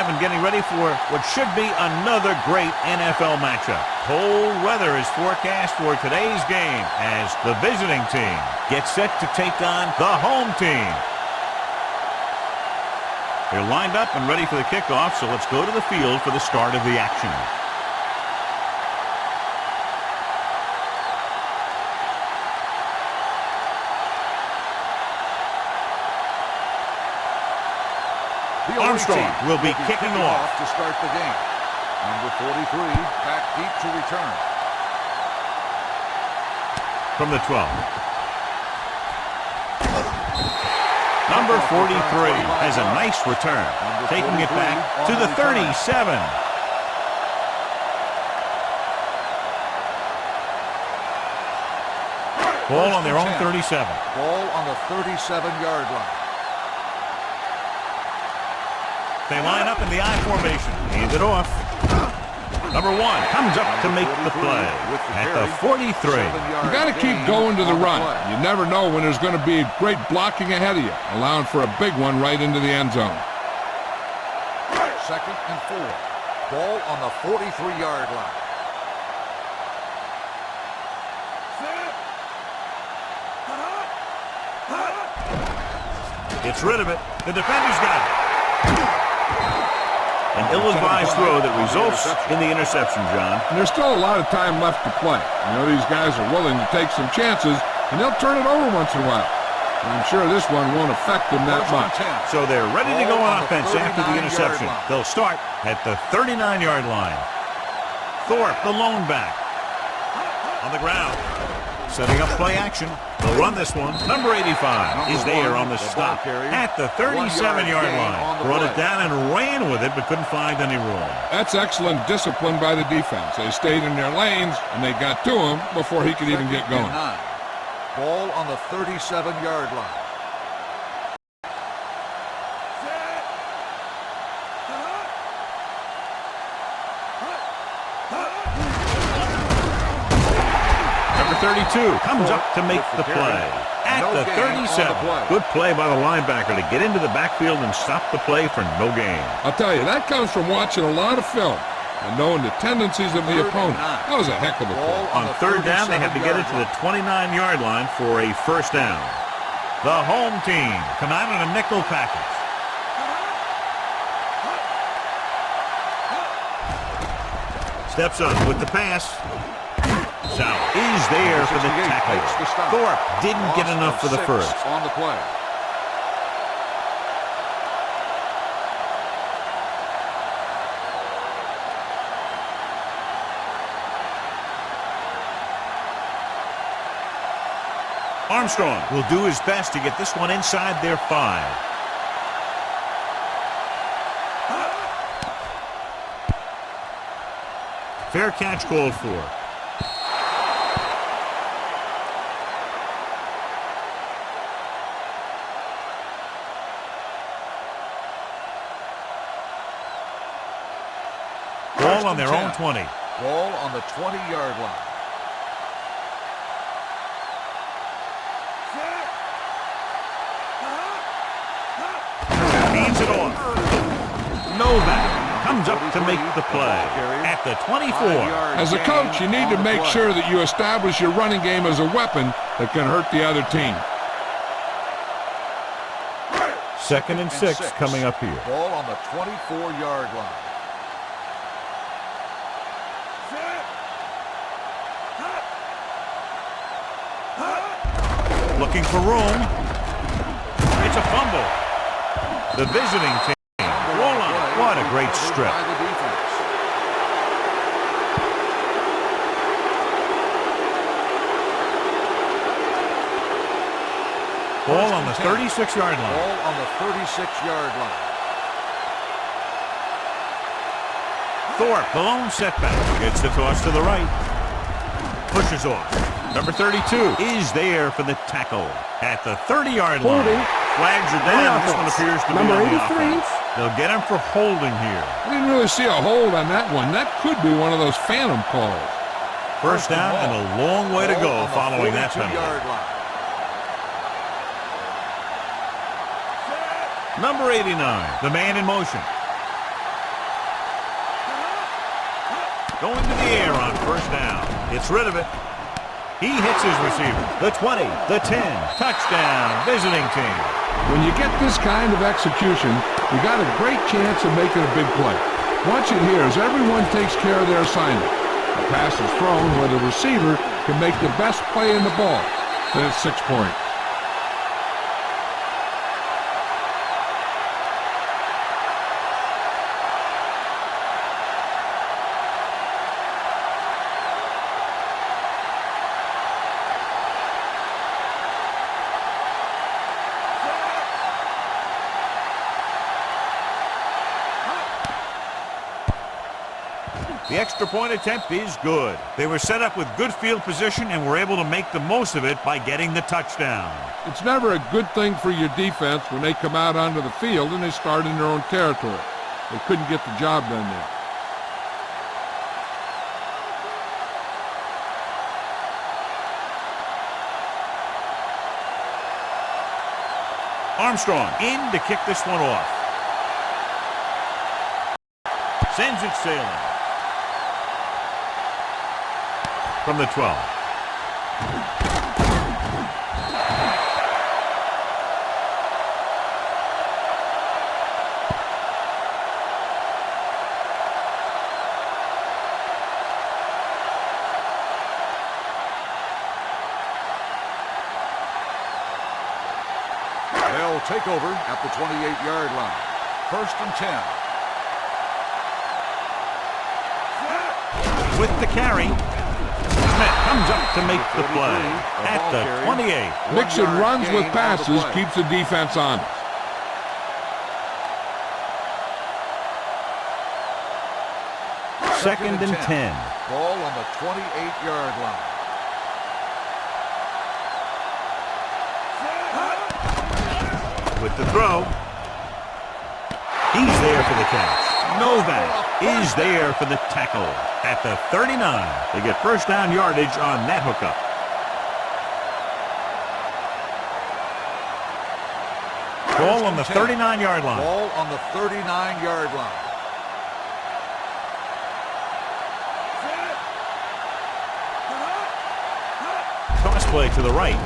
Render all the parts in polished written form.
alive and getting ready for what should be another great NFL matchup. Cold weather is forecast for today's game as the visiting team gets set to take on the home team. They're lined up and ready for the kickoff, so let's go to the field for the start of the action. Armstrong will be kicking off to start the game. Number 43 back deep to return. From the 12. Number 43 has a nice return, taking it back to the 37. Ball on their own 37. Ball on the 37-yard line. They line up in the I formation. Hand it off. Number 1 comes up to make the play at the 43. You got to keep going to the run. You never know when there's going to be great blocking ahead of you, allowing for a big one right into the end zone. 2nd and 4. Ball on the 43-yard line. Gets rid of it. The defender's got it. An ill-advised throw that results in the interception, John. And there's still a lot of time left to play. You know, these guys are willing to take some chances, and they'll turn it over once in a while. And I'm sure this one won't affect them that much. So they're ready to go on offense after the interception. They'll start at the 39-yard line. Thorpe, the lone back. On the ground. Setting up play action. They'll run this one. Number 85 is there on the stop at the 37-yard line. Brought it down and ran with it, but couldn't find any room. That's excellent discipline by the defense. They stayed in their lanes, and they got to him before he could even get going. Ball on the 37-yard line. Number 32 comes up to make the play at the 37. Good play by the linebacker to get into the backfield and stop the play for no gain. I'll tell you, that comes from watching a lot of film and knowing the tendencies of the opponent. That was a heck of a play. On 3rd down, they have to get it to the 29-yard line for a first down. The home team come out in a nickel package. Steps up with the pass. South is there for the tackle. Thorpe didn't get enough for the first. On the play. Armstrong will do his best to get this one inside their 5. Fair catch called for. Ball on their own 20. Ball on the 20-yard line. Hands it off. Novak comes up to make the play at the 24. As a coach, you need to make sure that you establish your running game as a weapon that can hurt the other team. 2nd and 6 coming up here. Ball on the 24-yard line. Looking for room. It's a fumble. The visiting team. Roll on. What a great strip. Ball on the 36-yard line. Ball on the 36-yard line. Thorpe, the lone setback. Gets the toss to the right. Pushes off. Number 32 is there for the tackle at the 30-yard line. Flags are down. This one appears to be on the offense. They'll get him for holding here. I didn't really see a hold on that one. That could be one of those phantom calls. First down and a long way to go following that penalty. Number 89, the man in motion. Going to the air on first down. Gets rid of it. He hits his receiver. The 20, the 10. Touchdown, visiting team. When you get this kind of execution, you got a great chance of making a big play. Watch it here as everyone takes care of their assignment. The pass is thrown where the receiver can make the best play in the ball. Then it's 6 points. The extra point attempt is good. They were set up with good field position and were able to make the most of it by getting the touchdown. It's never a good thing for your defense when they come out onto the field and they start in their own territory. They couldn't get the job done there. Armstrong in to kick this one off. Sends it sailing. From the 12. They'll take over at the 28-yard line. 1st and 10. With the carry. Smith comes up to make the play at the 28. Mixing runs with passes keeps the defense honest. Second and 10. Ball on the 28-yard line. With the throw. He's there for the catch. Novak is there for the tackle at the 39. They get first down yardage on that hookup. Ball on the 39-yard line. Ball on the 39-yard line. Toss play to the right.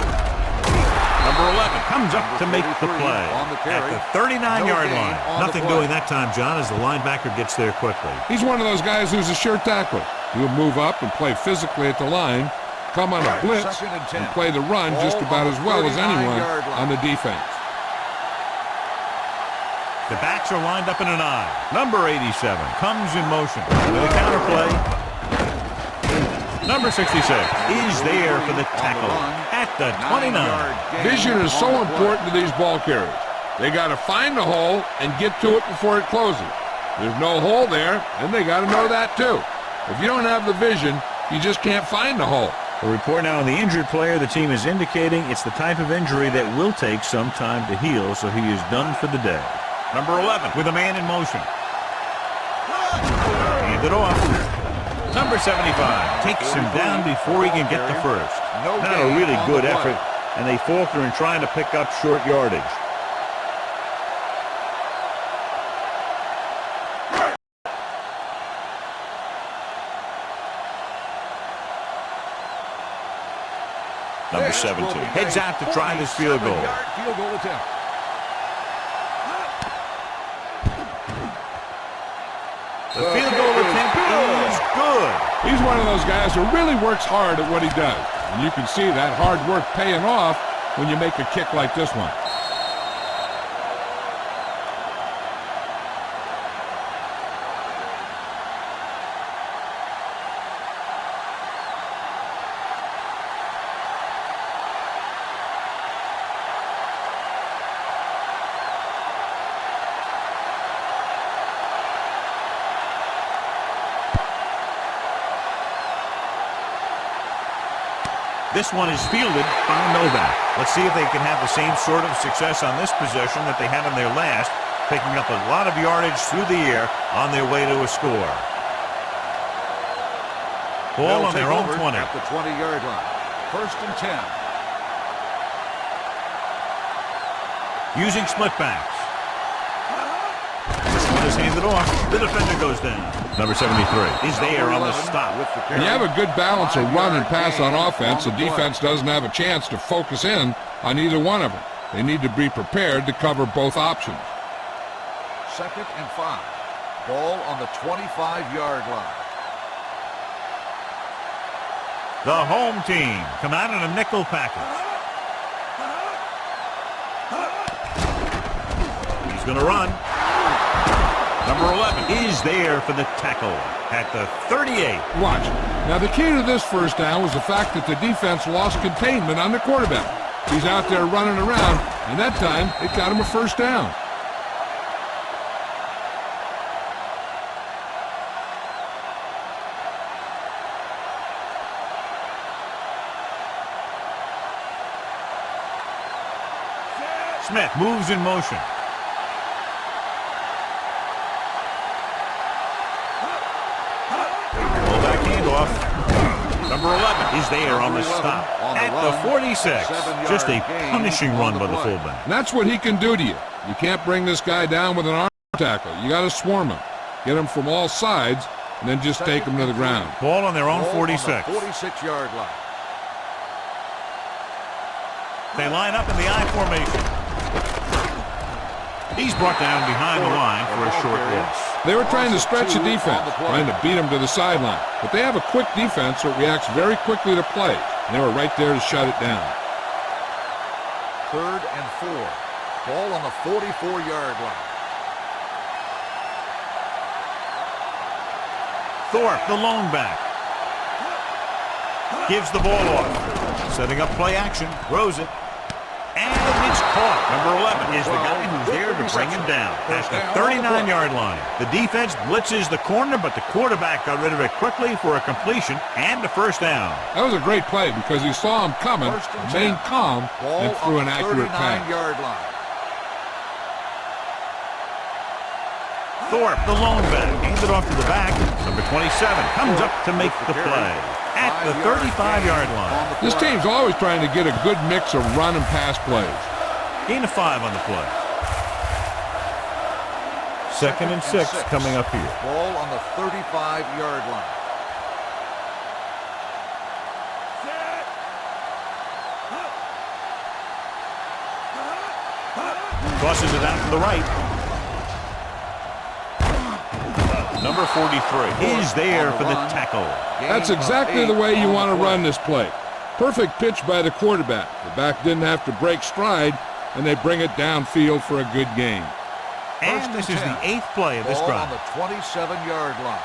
Number 11 comes up to make the play at the 39-yard line. Nothing doing that time, John, as the linebacker gets there quickly. He's one of those guys who's a sure tackler. He'll move up and play physically at the line, come on a blitz, and play the run just about as well as anyone on the defense. The backs are lined up in an I. Number 87 comes in motion with a counter play. Number 66 is there for the tackle at the 29. Vision is so important to these ball carriers. They got to find the hole and get to it before it closes. There's no hole there, and they got to know that too. If you don't have the vision, you just can't find the hole. A report now on the injured player. The team is indicating it's the type of injury that will take some time to heal, so he is done for the day. Number 11 with a man in motion. Hand it off. Number 75 takes him down before he can get the first. Not a really good effort, and they falter in trying to pick up short yardage. Number 17 heads out to try this field goal. Field goal attempt. The field goal attempt is good. He's one of those guys who really works hard at what he does. And you can see that hard work paying off when you make a kick like this one. This one is fielded by Novak. Let's see if they can have the same sort of success on this possession that they had on their last, picking up a lot of yardage through the air on their way to a score. Ball on their own 20. At the 20-yard line. 1st and 10. Using split backs. This one is is handed off. The defender goes down. Number 73 is there on the stop. When you have a good balance of run and pass on offense, the defense doesn't have a chance to focus in on either one of them. They need to be prepared to cover both options. 2nd and 5. Ball on the 25-yard line. The home team come out in a nickel package. He's going to run. Number 11 is there for the tackle at the 38. Watch. Now, the key to this first down was the fact that the defense lost containment on the quarterback. He's out there running around, and that time it got him a first down. Smith moves in motion. Fullback handoff. Number 11 is there on the stop at the 46. Just a punishing run by the fullback. And that's what he can do to you. You can't bring this guy down with an arm tackle. You got to swarm him. Get him from all sides, and then just take him to the ground. Ball on their own 46. 46-yard line. They line up in the I formation. He's brought down behind the line for a short loss. They were trying to stretch the defense, trying to beat him to the sideline. But they have a quick defense that reacts very quickly to plays. And they were right there to shut it down. 3rd and 4. Ball on the 44-yard line. Thorpe, the lone back. Gives the ball off. Setting up play action. Throws it. And it's caught. Number 11 is the guy who's there to bring him down at the 39-yard line. The defense blitzes the corner, but the quarterback got rid of it quickly for a completion and a first down. That was a great play because he saw him coming, remained calm, and threw an accurate pass. 39-yard line. Thorpe, the lone back, hands it off to the back. Number 27 comes up to make the play at the 35-yard line. This team's always trying to get a good mix of run and pass plays. Gain of 5 on the play. 2nd and 6 coming up here. Ball on the 35-yard line. Tosses it out to the right. Number 43 is there for the tackle. That's exactly the way you want to run this play. Perfect pitch by the quarterback. The back didn't have to break stride, and they bring it downfield for a good gain. And this is the 8th play of this Ball drive. on the 27-yard line.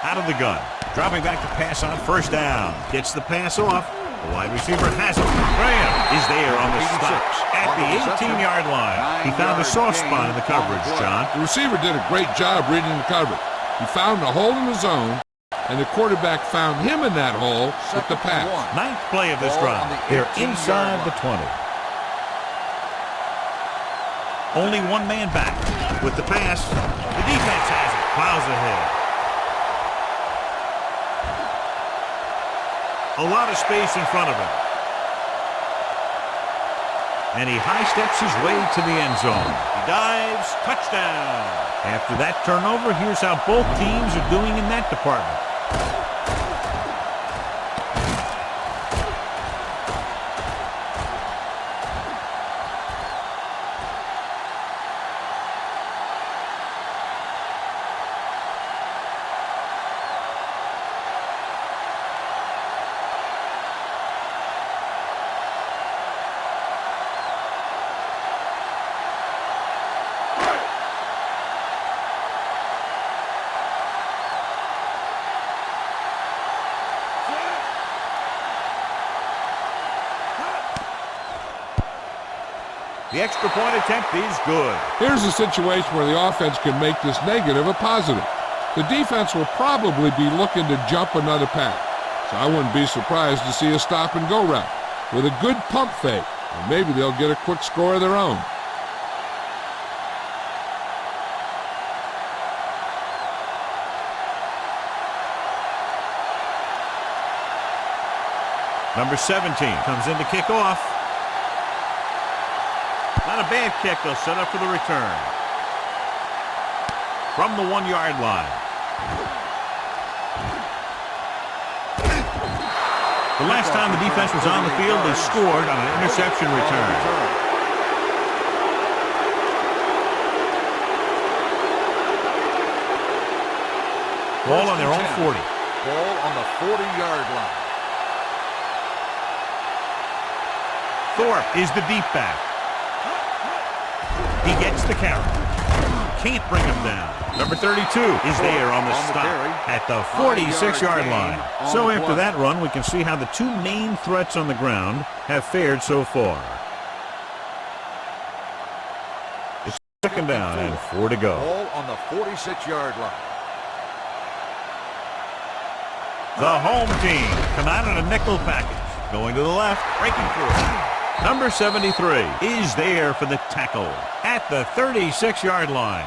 Out of the gun. Dropping back to pass on first down. Gets the pass off. The wide receiver has it. Graham is there on the stop at the 18-yard line. He found a soft spot in the coverage, John. The receiver did a great job reading the coverage. He found a hole in the zone, and the quarterback found him in that hole with the pass. 9th play of this drive. They're inside the 20. Only one man back with the pass. The defense has it. Plows ahead. A lot of space in front of him. And he high steps his way to the end zone. He dives, touchdown. After that turnover, here's how both teams are doing in that department. The extra point attempt is good. Here's a situation where the offense can make this negative a positive. The defense will probably be looking to jump another pass, so I wouldn't be surprised to see a stop-and-go route with a good pump fake, and maybe they'll get a quick score of their own. Number 17 comes in to kick off. Not a bad kick. They'll set up for the return. From the 1-yard line. The last time the defense was on the field, they scored on an interception return. Ball on their own 40. Ball on the 40-yard line. Thorpe is the deep back. He gets the carry. Can't bring him down. Number 32 is there on the stop at the 46-yard line. So after that run, we can see how the two main threats on the ground have fared so far. It's second down and 4 to go. Ball on the 46-yard line. The home team come out in a nickel package. Going to the left, breaking through. Number 73 is there for the tackle at the 36-yard line.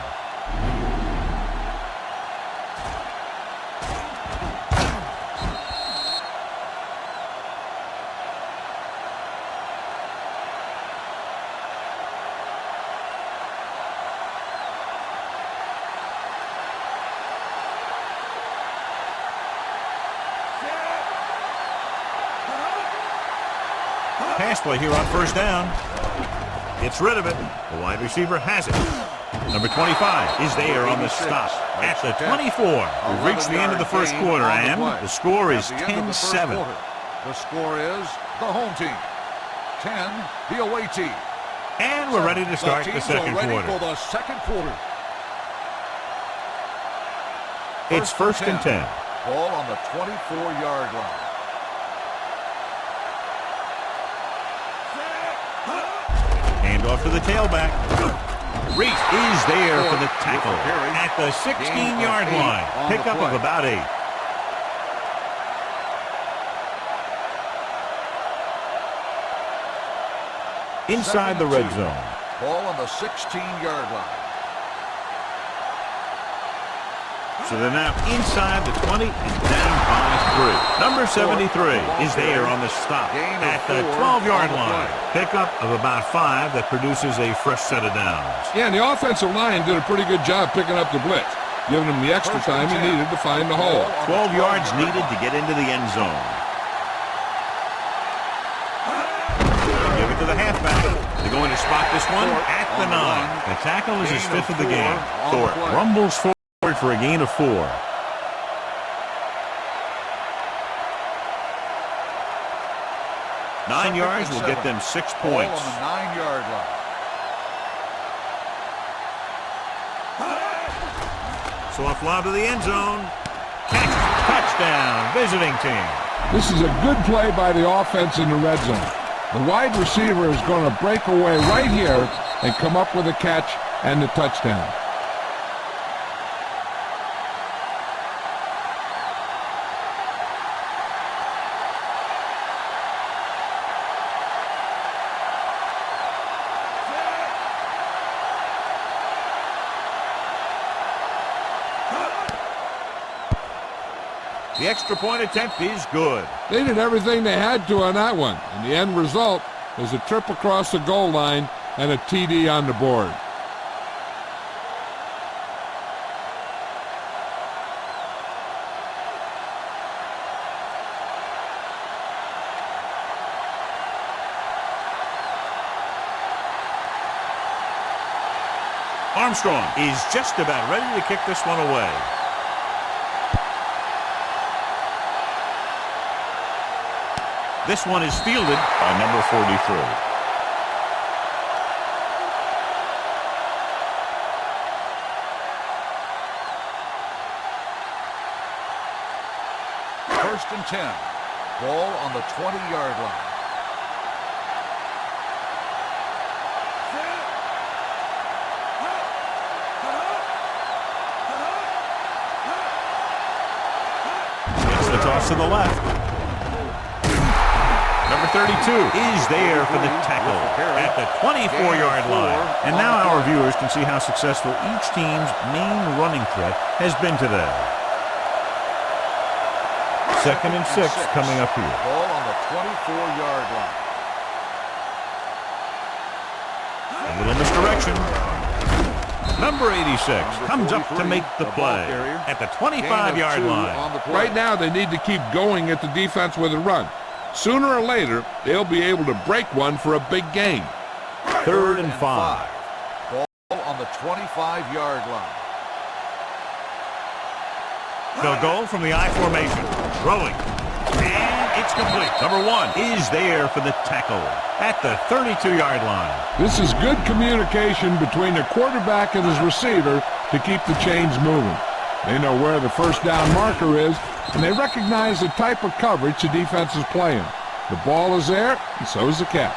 Pass play here on first down. Gets rid of it. The wide receiver has it. Number 25 is there on the stop at the 24. We've reached the end of the first quarter, and the score is 10-7. The score is the home team 10, the away team. And we're ready to start the second quarter. For the second quarter. It's first and 10. Ball on the 24-yard line. Handoff to the tailback. Reese is there for the tackle at the 16-yard line. Pickup of about 8. Inside the red zone. Ball on the 16-yard line. So they're now inside the 20 and down by 3. Number 73 is there on the stop at the 12-yard line. Pickup of about 5 that produces a fresh set of downs. Yeah, and the offensive line did a pretty good job picking up the blitz, giving him the extra time he needed to find the hole. 12 yards needed to get into the end zone. Give it to the halfback. They're going to spot this one at the 9. The tackle is his 5th of the game. Thorpe rumbles forward for a gain of 4. Nine yards will get them 6 points. Ball on the 9-yard line. So a fly to the end zone. Catch, touchdown, visiting team. This is a good play by the offense in the red zone. The wide receiver is going to break away right here and come up with a catch and the touchdown. The extra point attempt is good. They did everything they had to on that one, and the end result is a trip across the goal line and a TD on the board. Armstrong is just about ready to kick this one away. This one is fielded by number 43. First and 10. Ball on the 20-yard line. It's the toss to the left. Number 32 is there for the tackle at the 24-yard line. And now our viewers can see how successful each team's main running threat has been today. Second and 6 coming up here. Ball on the 24-yard line. A little misdirection. Number 86 comes up to make the play at the 25-yard line. Right now, they need to keep going at the defense with a run. Sooner or later, they'll be able to break one for a big gain. 3rd and 5. Ball on the 25-yard line. They'll go from the I formation. Throwing. And it's complete. Number 1 is there for the tackle at the 32-yard line. This is good communication between the quarterback and his receiver to keep the chains moving. They know where the first down marker is, and they recognize the type of coverage the defense is playing. The ball is there, and so is the catch.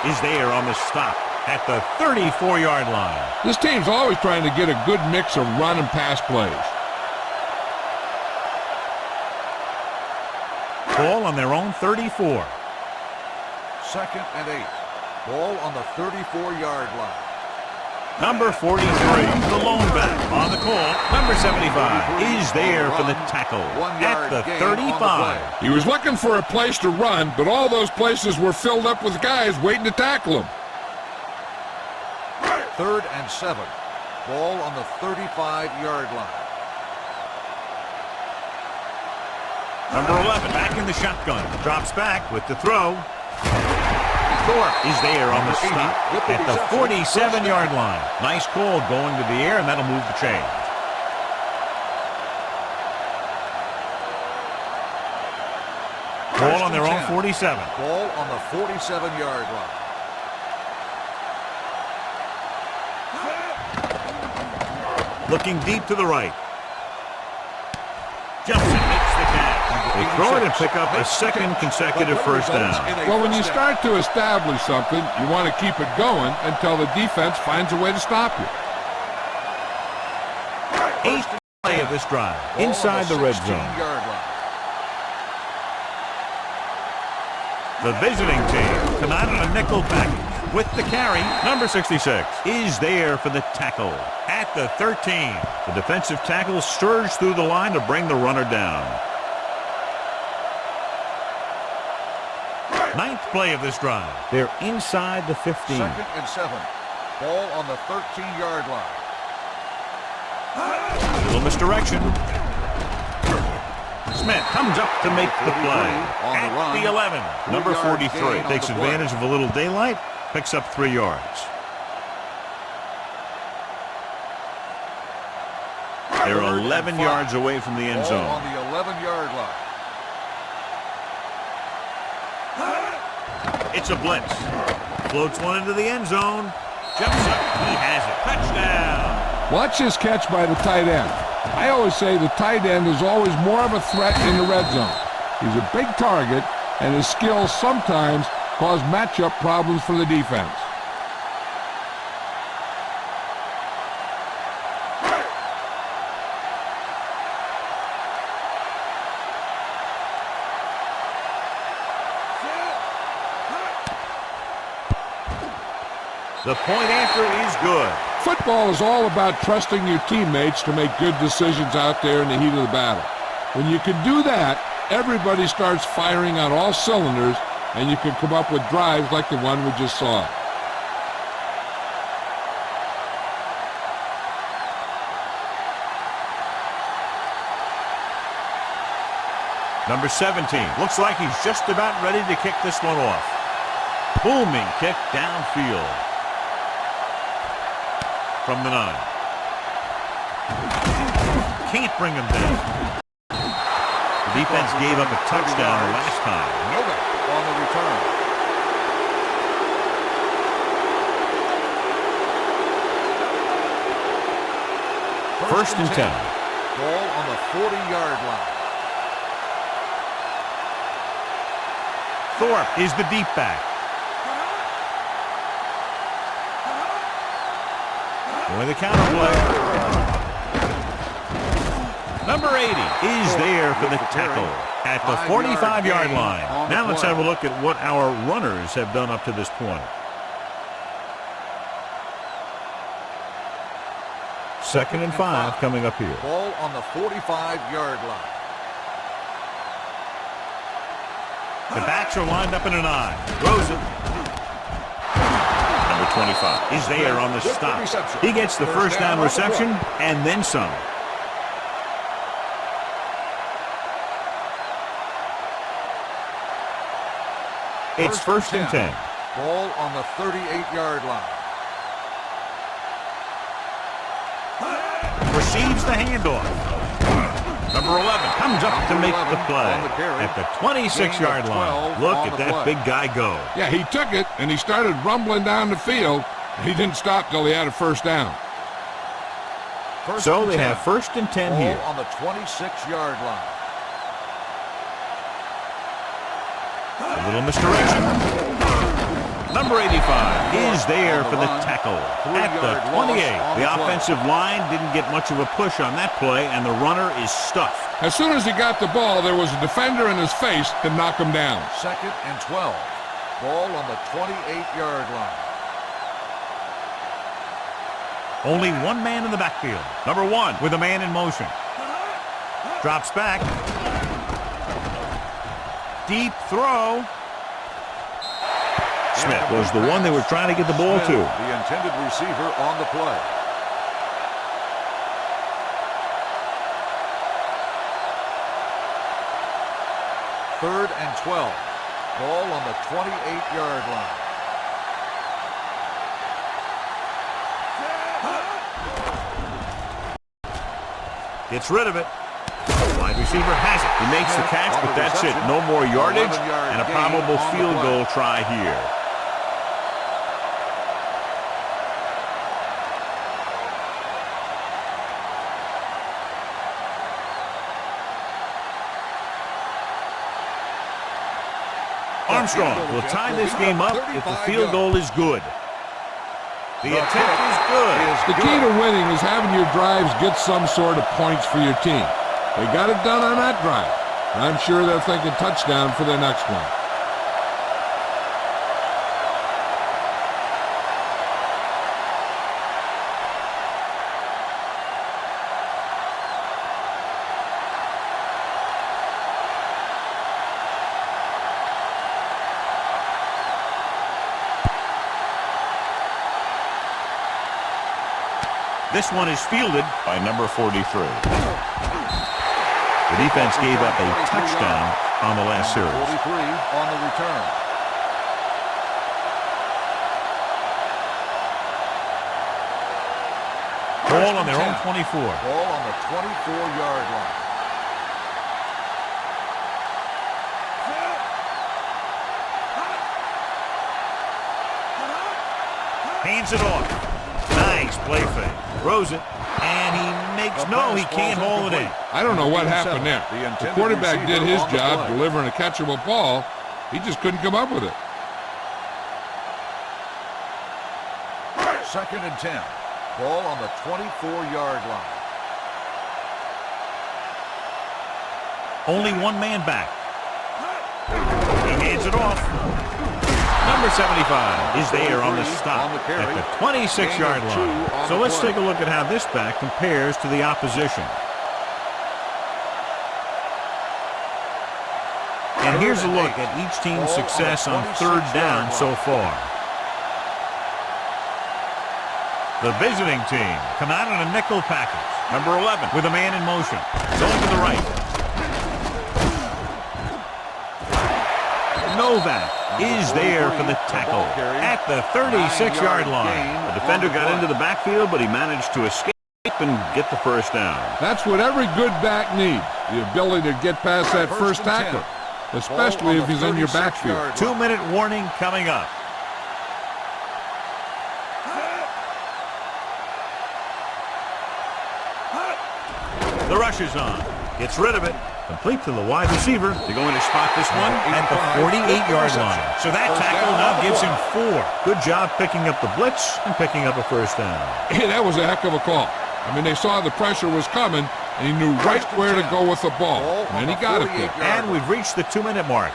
Is there on the stop at the 34-yard line. This team's always trying to get a good mix of run and pass plays. Ball on their own 34. 2nd and 8. Ball on the 34-yard line. Number 43, the lone back on the call. Number 75 is there for the tackle at the 35. He was looking for a place to run, but all those places were filled up with guys waiting to tackle him. 3rd and 7. Ball on the 35-yard line. Number 11 back in the shotgun. Drops back with the throw. Thorpe is there on the stop at the 47-yard line. Nice call going to the air, and that'll move the chains. Ball on their own 47. Ball on the 47-yard line. Looking deep to the right. Jumps and makes the catch. They throw it and pick up a second consecutive first down. Well, when you start to establish something, you want to keep it going until the defense finds a way to stop you. 8th play of this drive, inside the red zone. The visiting team come out on a nickel package. With the carry, number 66 is there for the tackle at the 13. The defensive tackle surged through the line to bring the runner down. 9th play of this drive. They're inside the 15. 2nd and 7. Ball on the 13-yard line. A little misdirection. Smith comes up to make the play at the 11. Number 43 takes advantage of a little daylight, picks up 3 yards. They're 11 yards away from the end zone. On the 11-yard line. It's a blitz. Floats one into the end zone. Jumps up. He has it. Touchdown. Watch this catch by the tight end. I always say the tight end is always more of a threat in the red zone. He's a big target, and his skills sometimes cause matchup problems for the defense. The point after is good. Football is all about trusting your teammates to make good decisions out there in the heat of the battle. When you can do that, everybody starts firing on all cylinders, and you can come up with drives like the one we just saw. Number 17 looks like he's just about ready to kick this one off. Booming kick downfield. From the 9. Can't bring him down. The defense gave up a touchdown last time. On the return. First and 10. Ball on the 40-yard line. Thorpe is the deep back. With the counter play. Number 80 is there for the tackle at the 45-yard line. Now let's have a look at what our runners have done up to this point. 2nd and 5 coming up here. Ball on the 45-yard line. The backs are lined up in an I. Throws it. Number 25 is there on the stop. He gets the first down reception and then some. It's 1st and 10. Ball on the 38-yard line. Receives the handoff. Number 11 comes up to make the play at the 26-yard line. Look at that big guy go. Yeah, he took it, and he started rumbling down the field. He didn't stop till he had a first down. So they have 1st and 10 here. On the 26-yard line. A little misdirection. Number 85 is there for the tackle at the 28. The offensive line didn't get much of a push on that play, and the runner is stuffed. As soon as he got the ball, there was a defender in his face to knock him down. 2nd and 12. Ball on the 28-yard line. Only one man in the backfield. Number 1 with a man in motion. Drops back. Deep throw. Smith was the one they were trying to get the ball to. The intended receiver on the play. Third and 12. Ball on the 28-yard line. Gets rid of it. Wide receiver has it. He makes the catch, but that's it. No more yardage and a probable field goal try here. Armstrong will tie this game up if the field goal is good. The attempt is good. The key to winning is having your drives get some sort of points for your team. They got it done on that drive. I'm sure they're thinking touchdown for their next one. This one is fielded by number 43. The defense gave up a touchdown on the last series. 43 on the return. Ball on their own 24. Ball on the 24-yard line. Hands it off. Nice play fake. Throws it, and he makes no, he can't hold it in. I don't know what happened there. The quarterback did his job delivering a catchable ball. He just couldn't come up with it. 2nd and 10. Ball on the 24-yard line. Only one man back. He hands it off. Number 75 is there on the stop at the 26-yard line. So let's take a look at how this back compares to the opposition. And here's a look at each team's success on 3rd down so far. The visiting team come out in a nickel package. Number 11 with a man in motion. Going to the right. Novak is there for the tackle at the 36-yard line. The defender got into the backfield, but he managed to escape and get the first down. That's what every good back needs, the ability to get past that first tackler, especially if he's in your backfield. 2-minute warning coming up. The rush is on. Gets rid of it. Complete to the wide receiver. They're going to spot this one at the 48-yard line. So that tackle now gives him 4. Good job picking up the blitz and picking up a first down. Hey, that was a heck of a call. I mean, they saw the pressure was coming, and he knew right where to go with the ball. And he got it there. And we've reached the 2-minute mark.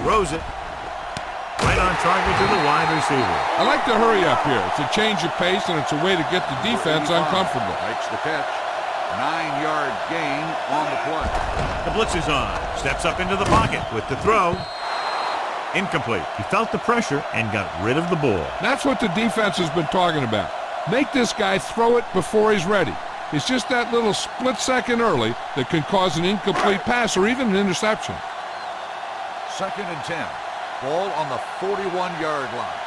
Throws it. right on target to the wide receiver. I like to hurry up here. It's a change of pace, and it's a way to get the defense uncomfortable. Makes the catch. 9-yard gain on the play. The blitz is on. Steps up into the pocket with the throw. Incomplete. He felt the pressure and got rid of the ball. That's what the defense has been talking about. Make this guy throw it before he's ready. It's just that little split second early that can cause an incomplete pass or even an interception. 2nd and 10. Ball on the 41-yard line.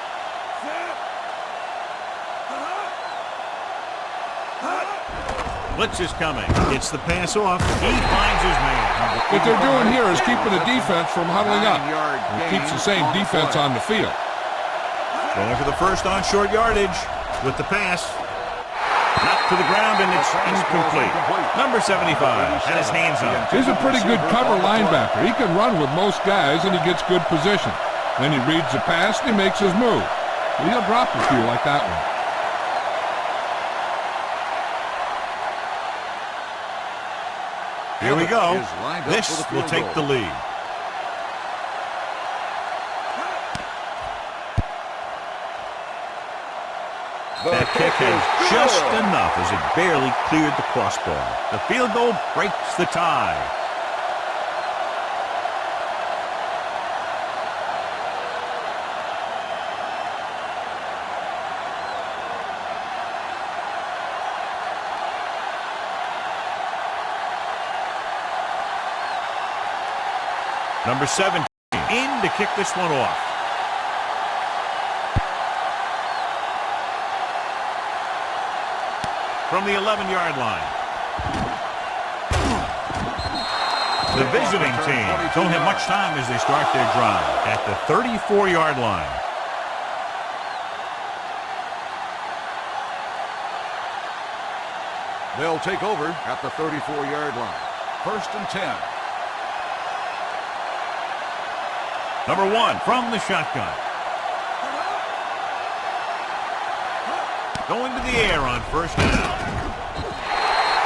Blitz is coming. Gets the pass off. He finds his man. What they're doing here is keeping the defense from huddling up. 9-yard It gain keeps the same on the defense play. on the field. Going for the first on short yardage with the pass. Knocked to the ground, and it's incomplete. Number 75 had his hands on it. He's a pretty good cover linebacker. He can run with most guys, and he gets good position. Then he reads the pass, and he makes his move. He'll drop a few like that one. Here we go. Is lined up This for the will field take the goal. lead. That kick has just enough as it barely cleared the crossbar. The field goal breaks the tie. Number 17 in to kick this one off. From the 11-yard line. The visiting team don't have much time as they start their drive at the 34-yard line. They'll take over at the 34-yard line. 1st and 10. Number 1 from the shotgun. Going to the air on first down.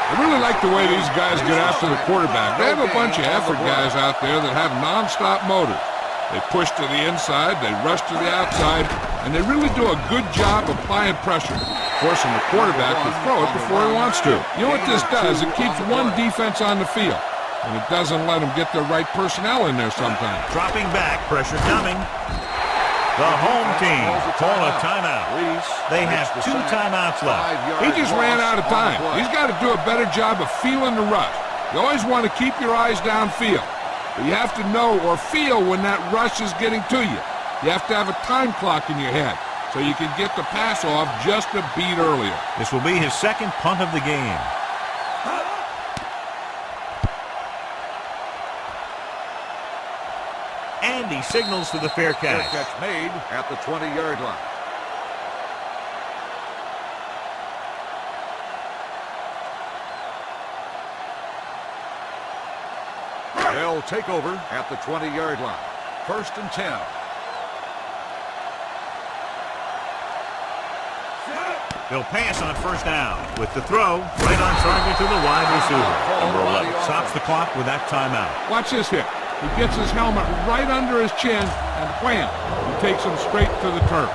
I really like the way these guys get after the quarterback. They have a bunch of effort guys out there that have non-stop motors. They push to the inside, they rush to the outside, and they really do a good job applying pressure, forcing the quarterback to throw it before he wants to. You know what this does? It keeps one defense on the field, and it doesn't let them get the right personnel in there sometimes. Dropping back, pressure coming. The home team call a timeout. They have 2 timeouts left. He just ran out of time. He's got to do a better job of feeling the rush. You always want to keep your eyes downfield, but you have to know or feel when that rush is getting to you. You have to have a time clock in your head so you can get the pass off just a beat earlier. This will be his second punt of the game. And he signals for the fair Fair catch. catch made at the 20-yard line. They'll take over at the 20-yard line. 1st and 10. They'll pass on first down with the throw right on target to the wide receiver. Number 11 stops the clock with that timeout. Watch this hit. He gets his helmet right under his chin, and wham, he takes him straight to the turf.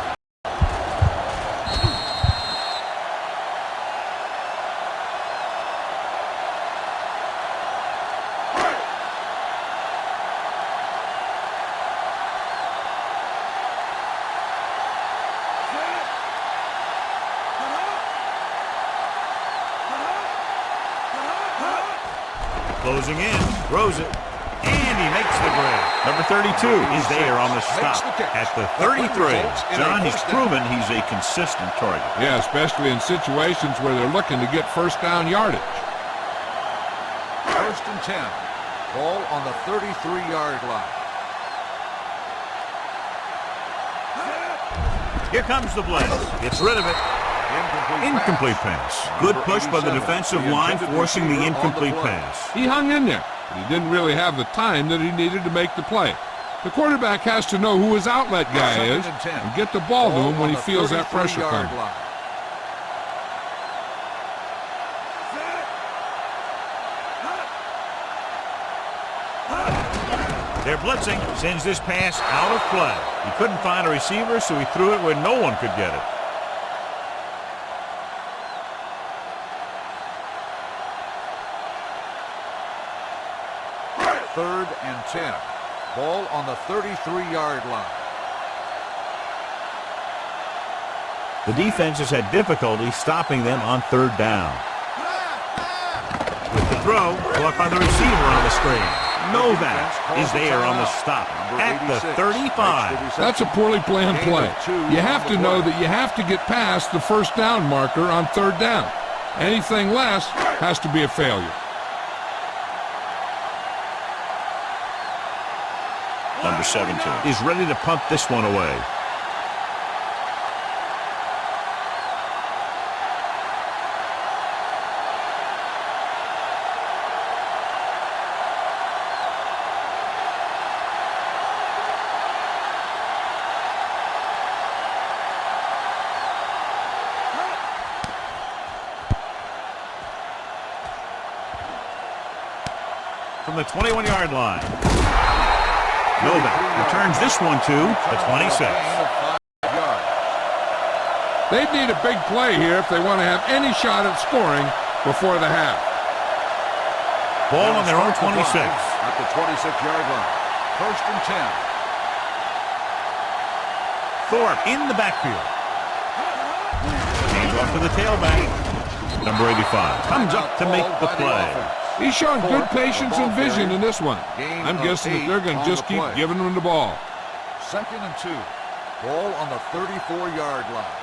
Closing in, throws it, and he makes the grab. Number 32 is there on the stop at the 33. John, he's proven he's a consistent target. Yeah, especially in situations where they're looking to get first down yardage. 1st and 10. Ball on the 33-yard line. Here comes the blitz. Gets rid of it. Incomplete pass. Good push by the defensive line, forcing the incomplete pass. He hung in there, but he didn't really have the time that he needed to make the play. The quarterback has to know who his outlet guy is and get the ball to him when he feels that pressure coming. They're blitzing. Sends this pass out of play. He couldn't find a receiver, so he threw it where no one could get it. Third and 10. Ball on the 33-yard line. The defense has had difficulty stopping them on third down. With the throw, caught by the receiver on the screen. Novak is there on the stop at the 35. That's a poorly planned play. You have to know that you have to get past the first down marker on third down. Anything less has to be a failure. Number 17 is ready to punt this one away. From the 21-yard line. Novak returns this one to the 26. They need a big play here if they want to have any shot at scoring before the half. Ball on their own 26. At the 26-yard line. First and 10. Thorpe in the backfield. Hands off to the tailback. Number 85 comes up to make the play. He's shown good patience and vision in this one. I'm guessing that they're going to just keep giving him the ball. Second and 2. Ball on the 34-yard line.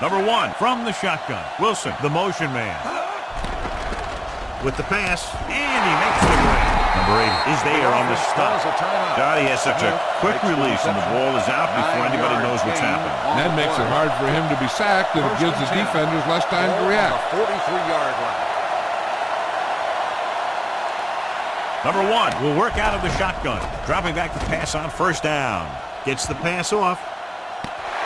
Number 1 from the shotgun. Wilson, the motion man. With the pass, and he makes the grab. Number 8 is there on the stop. God, he has such a quick release, and the ball is out before anybody knows what's happening. That makes it hard for him to be sacked, and it gives the defenders less time to react. 43-yard line. Number 1 will work out of the shotgun, dropping back the pass on first down. Gets the pass off.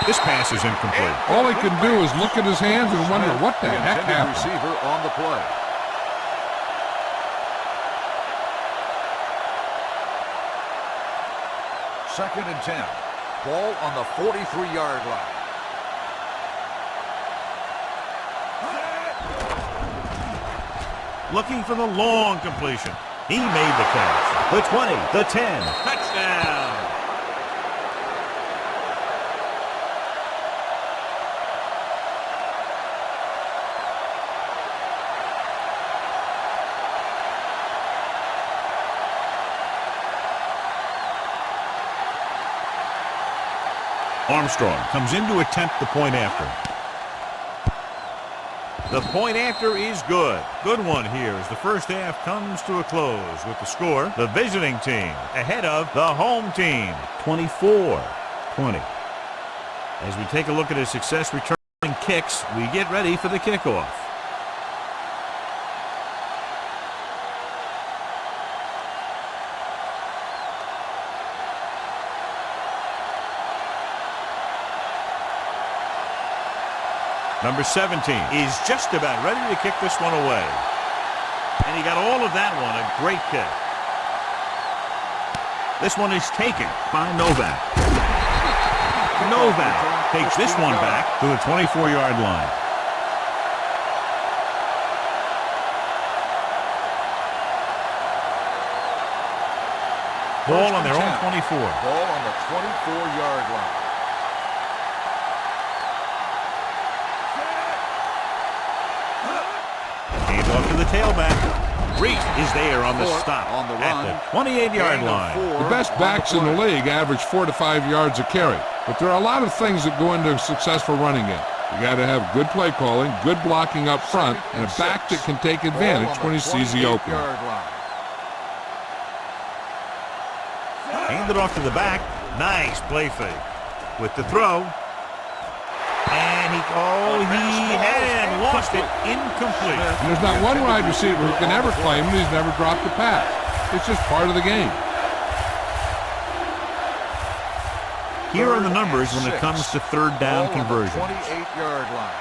This pass is incomplete. All he can do is look at his hands and wonder what the heck happened. Receiver on the play. Second and 10. Ball on the 43-yard line. Looking for the long completion. He made the catch. The 20, the 10. Touchdown. Armstrong comes in to attempt the point after. The point after is good. Good one here as the first half comes to a close with the score. The visiting team ahead of the home team, 24-20. As we take a look at his success returning kicks, we get ready for the kickoff. Number 17 is just about ready to kick this one away. And he got all of that one, a great kick. This one is taken by Novak. Novak takes this one back to the 24-yard line. Ball on their own 24. Ball on the 24-yard line. Off to the tailback. Reed is there on the stop on the run, at the 28-yard line. The best backs in the league average 4 to 5 yards a carry. But there are a lot of things that go into a successful running game. You got to have good play calling, good blocking up front, and a back that can take advantage when he sees the opening. Handed off to the back. Nice play fake. With the throw. And he had it and lost it, incomplete. And there's not one wide receiver who can ever claim that he's never dropped a pass. It's just part of the game. Here are the numbers when it comes to third down conversions. 28-yard line.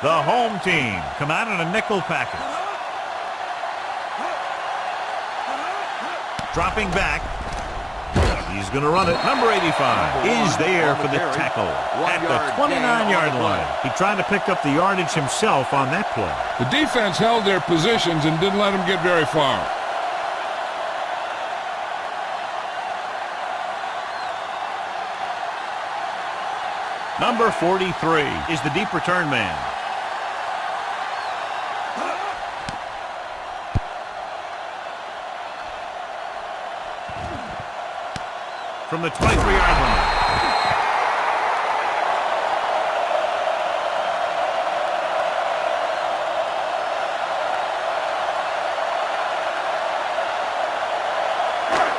The home team come out in a nickel package. Dropping back. He's going to run it. Number 85 is there for the tackle at the 29-yard line. He tried to pick up the yardage himself on that play. The defense held their positions and didn't let them get very far. Number 43 is the deep return man. From the 23-yard line.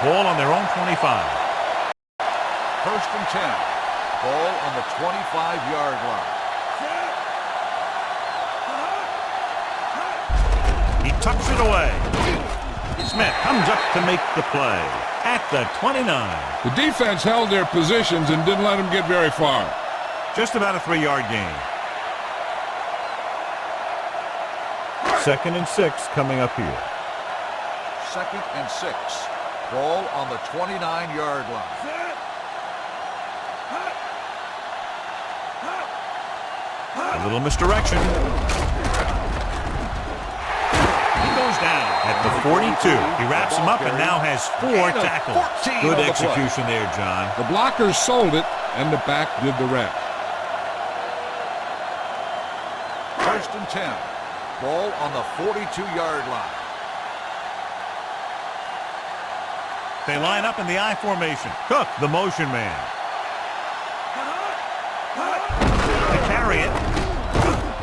Ball on their own 25. First and 10. Ball on the 25-yard line. He tucks it away. Smith comes up to make the play at the 29. The defense held their positions and didn't let them get very far. Just about a 3-yard gain. 2nd and 6 coming up here. 2nd and 6. Ball on the 29-yard line. A little misdirection. He goes down at the 42. He wraps him up and now has 4 tackles. Good execution there, John. The blockers sold it, and the back did the rest. First and 10. Ball on the 42-yard line. They line up in the I formation. Cook, the motion man. They carry it.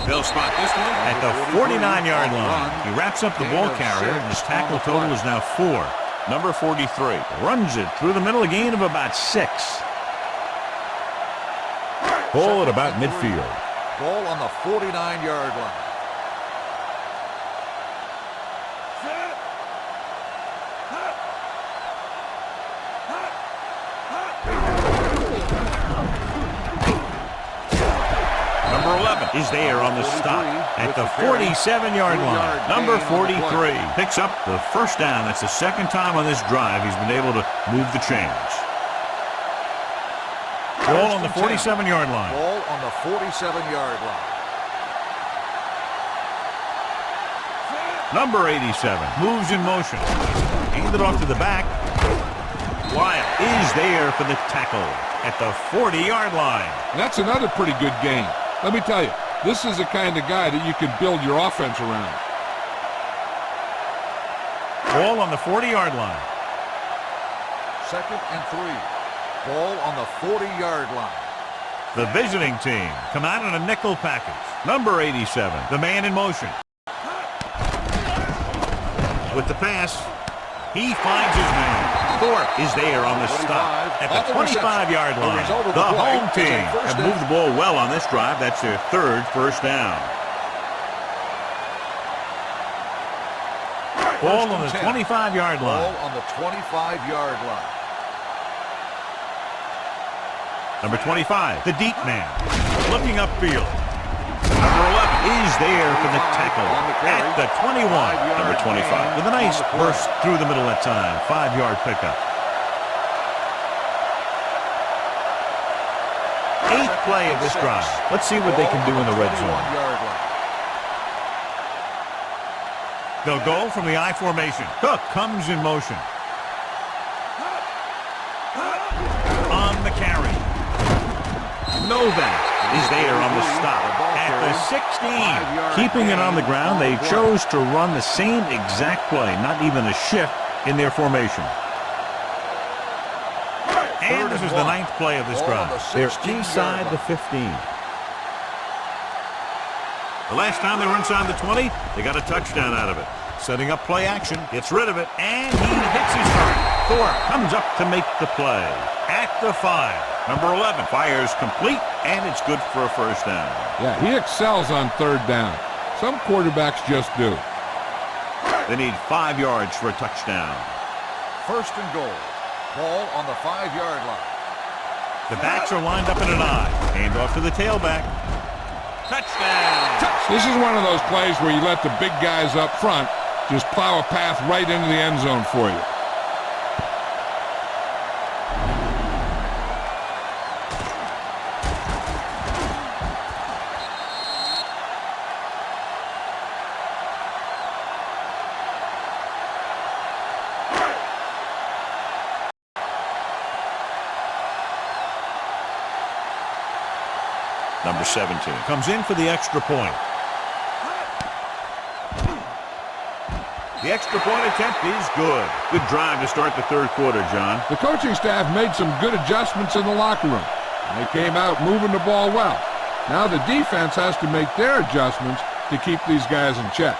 They'll spot this one at the 49-yard line. He wraps up the ball carrier, and his tackle total is now 4. Number 43 runs it through the middle, a gain of about 6. Ball at about midfield. Ball on the 49-yard line. Is there on the stop at the 47-yard line. Number 43 picks up the first down. That's the second time on this drive he's been able to move the chains. Ball on the 47-yard line. Ball on the 47-yard line. Number 87 moves in motion. Handed off to the back. Lyle is there for the tackle at the 40-yard line. That's another pretty good game. Let me tell you, this is the kind of guy that you can build your offense around. Ball on the 40-yard line. 2nd and 3. Ball on the 40-yard line. The visiting team come out in a nickel package. Number 87, the man in motion. With the pass, he finds his man. Thorpe is there on the stop at the 25-yard line. The home team have moved the ball well on this drive. That's their 3rd first down. Ball on the 25-yard line. Ball on the 25-yard line. Number 25, the deep man, looking upfield. Number 11 is there for the tackle at the 21. Number 25 with a nice burst through the middle that time. 5-yard pickup. 8th play of this drive. Let's see what they can do in the red zone. They'll go from the I formation. Cook comes in motion. On the carry. Novak is there on the stop at the 16. Keeping it on the ground, they chose to run the same exact play, not even a shift in their formation. And this is the 9th play of this drive. They're inside the 15. The last time they were inside the 20, they got a touchdown out of it. Setting up play action, gets rid of it, and he hits his target. Thorpe comes up to make the play at the 5. Number 11 fires complete, and it's good for a first down. Yeah, he excels on 3rd down. Some quarterbacks just do. They need 5 yards for a touchdown. First and goal. Ball on the 5-yard line. The backs are lined up in an I. Hand off to the tailback. Touchdown! This is one of those plays where you let the big guys up front just plow a path right into the end zone for you. Number 17 comes in for the extra point. The extra point attempt is good. Good drive to start the third quarter, John. The coaching staff made some good adjustments in the locker room, and they came out moving the ball well. Now the defense has to make their adjustments to keep these guys in check.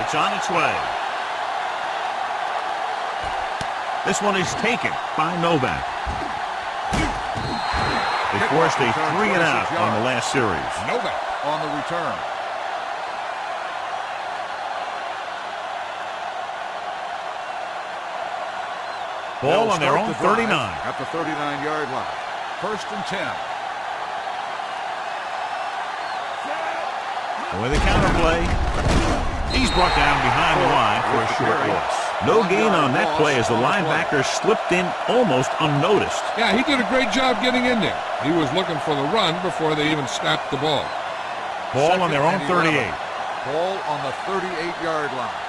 It's on its way. This one is taken by Novak. They forced a 3-and-out on the last series. Novak on the return. Ball on their own 39. At the 39-yard line. 1st and 10. With the counter play. He's brought down behind the line for a short loss. No gain on that play as the linebacker slipped in almost unnoticed. Yeah, he did a great job getting in there. He was looking for the run before they even snapped the ball. Ball on their own 38. Ball on the 38-yard line.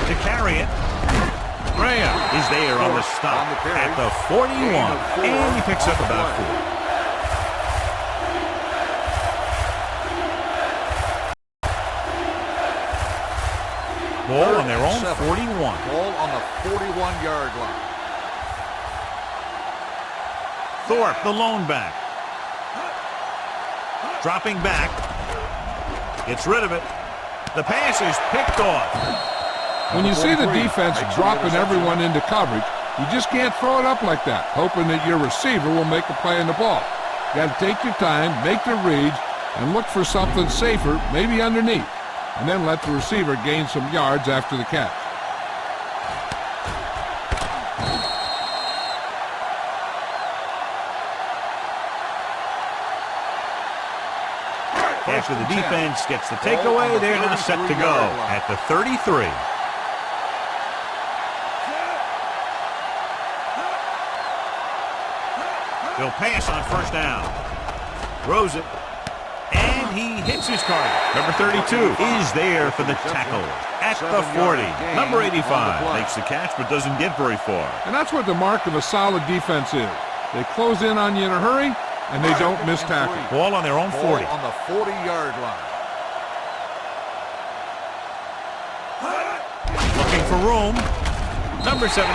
To carry it. Graham is there on the stop at the 41. And he picks up about 4. Ball on their own 41. Ball on the 41-yard line. Thorpe, the lone back. Dropping back. Gets rid of it. The pass is picked off. When you see the defense dropping everyone into coverage, you just can't throw it up like that, hoping that your receiver will make a play on the ball. You got to take your time, make the reads, and look for something safer, maybe underneath, and then let the receiver gain some yards after the catch. After the defense gets the takeaway, they're now set to go at the 33. They'll pass on 1st down. Throws it. And he hits his target. Number 32 is there for the tackle at the 40. Number 85 makes the catch but doesn't get very far. And that's what the mark of a solid defense is. They close in on you in a hurry, and they don't miss tackle. Ball on their own 40. Ball on the 40-yard line. Looking for room. Number 75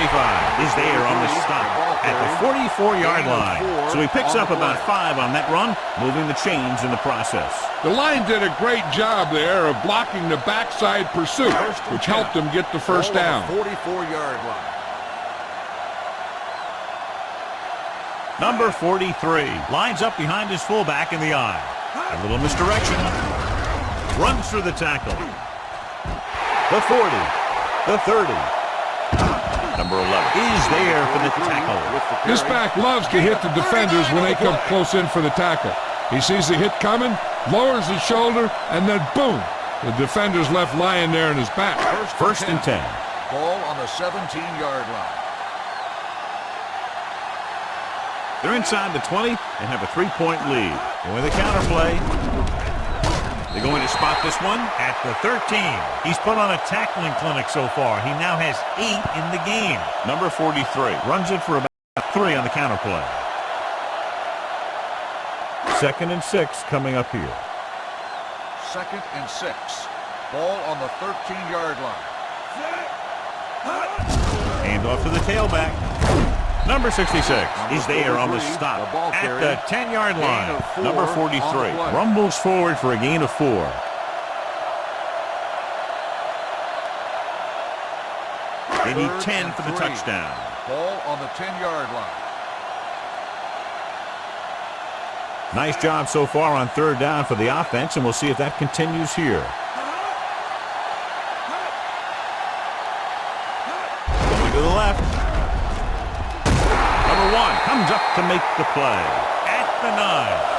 is there on the stop at the 44-yard line. So he picks up about 5 on that run, moving the chains in the process. The line did a great job there of blocking the backside pursuit, which helped them get the 1st down. 44-yard line. Number 43 lines up behind his fullback in the eye. A little misdirection. Runs through the tackle. The 40. The 30. Number 11 is there for the tackle. This back loves to hit the defenders when they come close in for the tackle. He sees the hit coming, lowers his shoulder, and then boom, the defender's left lying there in his back. 1st and 10. Ball on the 17-yard line. They're inside the 20 and have a 3-point lead. And with a counter play, they're going to spot this one at the 13. He's put on a tackling clinic so far. He now has 8 in the game. Number 43 runs it for about 3 on the counter play. 2nd and 6 coming up here. 2nd and 6. Ball on the 13-yard line. Hand off to the tailback. Number 66 is there on the stop at the 10-yard line. Number 43 rumbles forward for a gain of 4. They need 10 for the touchdown. Ball on the 10-yard line. Nice job so far on 3rd down for the offense, and we'll see if that continues here. Going to the left. Number 1 comes up to make the play at the 9.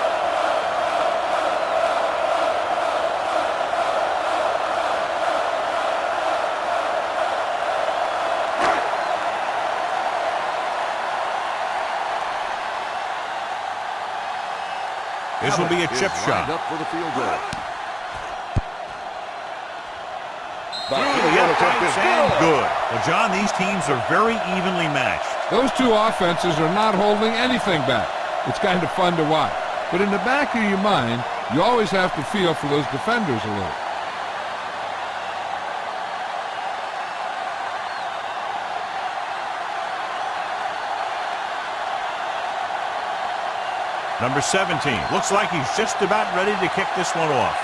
This will be a chip shot. Up for the field goal. Through the uprights and good. Well, John, these teams are very evenly matched. Those two offenses are not holding anything back. It's kind of fun to watch. But in the back of your mind, you always have to feel for those defenders a little. Number 17. Looks like he's just about ready to kick this one off.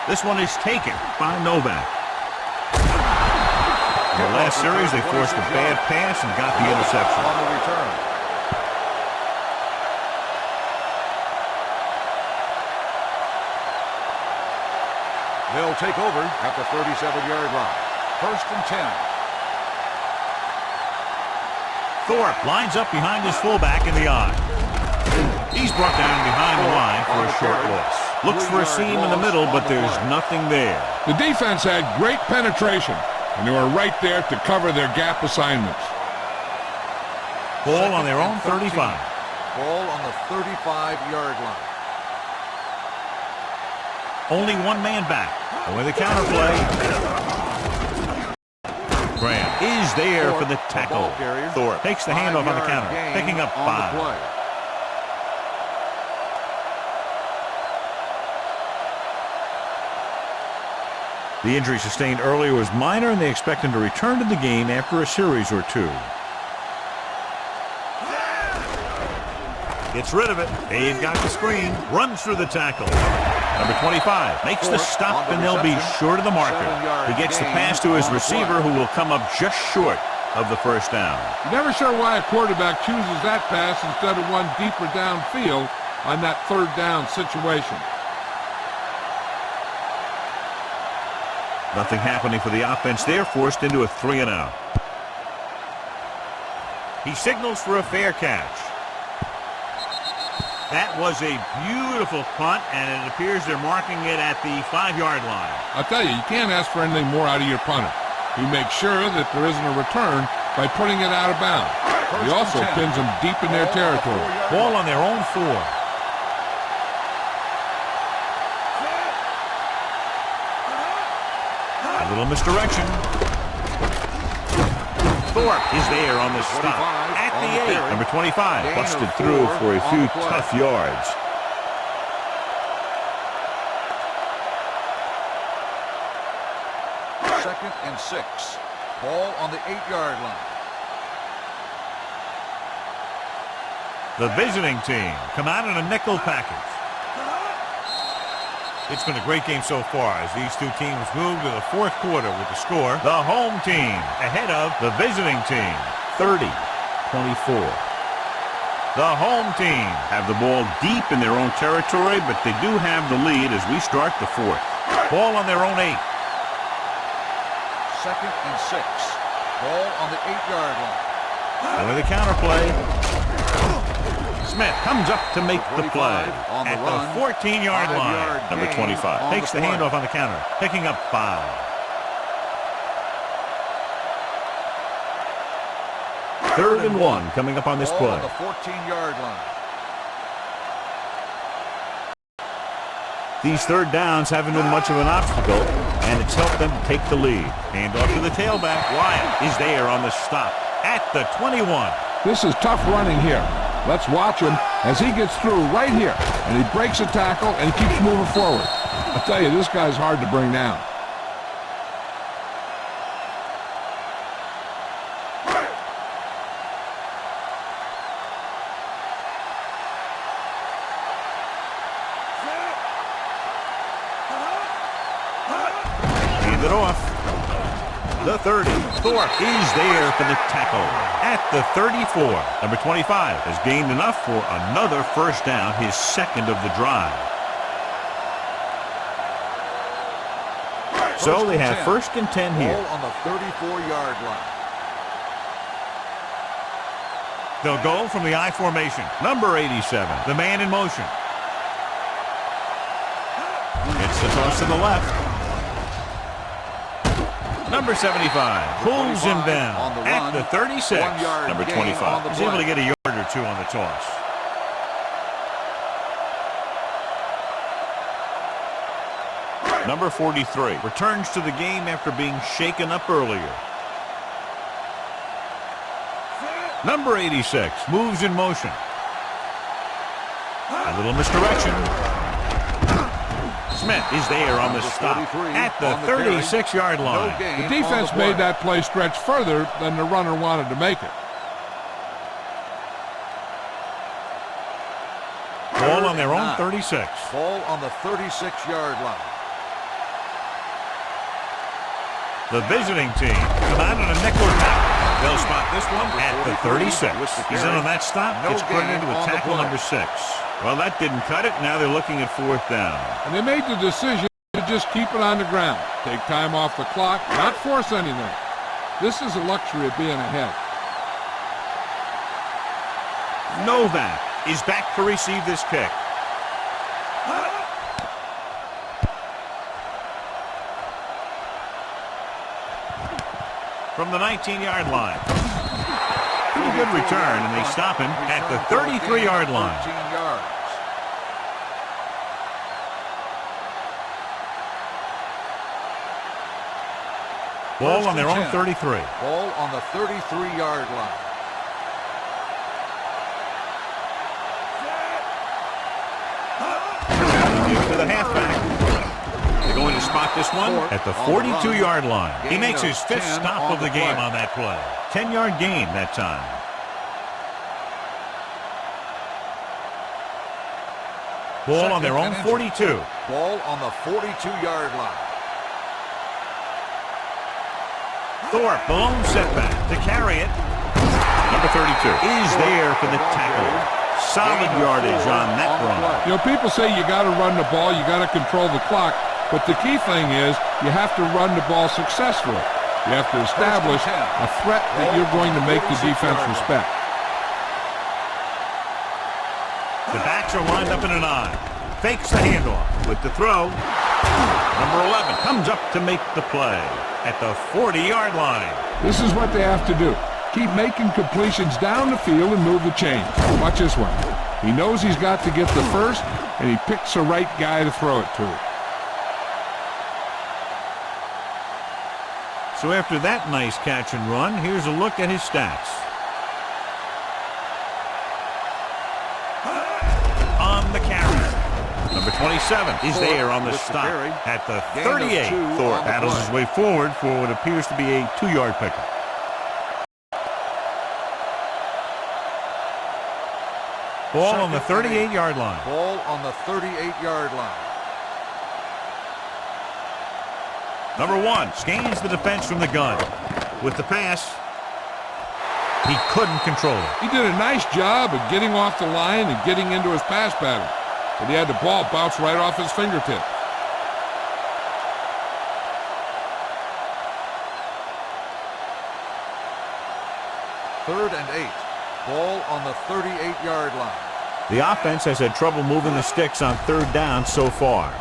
This one is taken by Novak. In the last series, they forced a bad pass and got the interception. On the return. They'll take over at the 37-yard line. 1st and 10. Thorpe lines up behind his fullback in the eye. He's brought down behind the line for a short loss. Looks for a seam in the middle, but there's nothing there. The defense had great penetration, and they were right there to cover their gap assignments. Ball on their own 35. Ball on the 35-yard line. Only one man back. And with a counter play, Graham is there for the tackle. Thorpe takes the handoff on the counter, picking up 5. The injury sustained earlier was minor, and they expect him to return to the game after a series or two. Gets rid of it. They've got the screen. Runs through the tackle. Number 25 makes the stop, and they'll be short of the marker. He gets the pass to his receiver, who will come up just short of the first down. You're never sure why a quarterback chooses that pass instead of one deeper downfield on that 3rd down situation. Nothing happening for the offense. They're forced into a 3-and-out. He signals for a fair catch. That was a beautiful punt, and it appears they're marking it at the 5-yard line. I'll tell you, you can't ask for anything more out of your punter. He makes sure that there isn't a return by putting it out of bounds. He also pins them deep in their territory. Ball on their own 4. A little misdirection. Thorpe is there on the stop at the 8. Number 25 busted through for a few tough yards. Second and 6. Ball on the 8-yard line. The visiting team come out in a nickel package. It's been a great game so far as these two teams move to the 4th quarter with the score. The home team ahead of the visiting team, 30-24. The home team have the ball deep in their own territory, but they do have the lead as we start the 4th. Ball on their own 8. 2nd and 6. Ball on the 8-yard line. And with a counter play, Smith comes up to make the play at the 14-yard line. Number 25 takes the handoff on the counter, picking up 5. Third and 1 coming up on this play. On the 14-yard line. These 3rd downs haven't been much of an obstacle, and it's helped them take the lead. Handoff to the tailback. Wyatt is there on the stop at the 21. This is tough running here. Let's watch him as he gets through right here, and he breaks a tackle and keeps moving forward. I tell you, this guy's hard to bring down. Hand it off. The 30. Thorpe is there for the tackle at the 34. Number 25 has gained enough for another first down, his 2nd of the drive. So they have 1st and 10 here. Ball on the 34-yard line. They'll go from the I formation. Number 87, the man in motion. It's the toss to the left. Number 75 pulls him 25 down on the at run. the 36. 1 yard Number gain 25 on the is able to play. get a yard or two on the toss. Number 43 returns to the game after being shaken up earlier. Number 86 moves in motion. A little misdirection. Smith is there on the stop at the 36-yard line. The defense made that play stretch further than the runner wanted to make it. Ball on their own 36. Ball on the 36-yard line. The visiting team come out on a nickel tackle. They'll spot this one at the 36. He's in on that stop. Gets credited with tackle number 6. Well, that didn't cut it. Now they're looking at 4th down. And they made the decision to just keep it on the ground. Take time off the clock, not force anything. This is the luxury of being ahead. Novak is back to receive this kick. From the 19-yard line. Pretty good return, and they stop him at the 33-yard line. 13 yards. Ball on their own 33. Ball on the 33-yard line. To the halfback. They're going to spot this one at the 42-yard line. He makes his 5th stop of the game on that play. 10-yard gain that time. Ball on their own 42. Ball on the 42-yard line. Thorpe, the lone setback to carry it. Number 32 is there for the tackle. Solid yardage on that run. You know, people say you got to run the ball, you got to control the clock, but the key thing is you have to run the ball successfully. You have to establish a threat that you're going to make the defense respect. The backs are lined up in an I. Fakes the handoff with the throw. Number 11 comes up to make the play at the 40-yard line. This is what they have to do. Keep making completions down the field and move the chains. Watch this one. He knows he's got to get the first, and he picks the right guy to throw it to. So after that nice catch and run, here's a look at his stats. On the carry. Number 27 is there on the stop at the 38. Thorpe battles his way forward for what appears to be a 2-yard pickup. Ball on the 38-yard line. Ball on the 38-yard line. Number 1 scans the defense from the gun. With the pass, he couldn't control it. He did a nice job of getting off the line and getting into his pass pattern, but he had the ball bounce right off his fingertips. Third and 8. Ball on the 38-yard line. The offense has had trouble moving the sticks on 3rd down so far.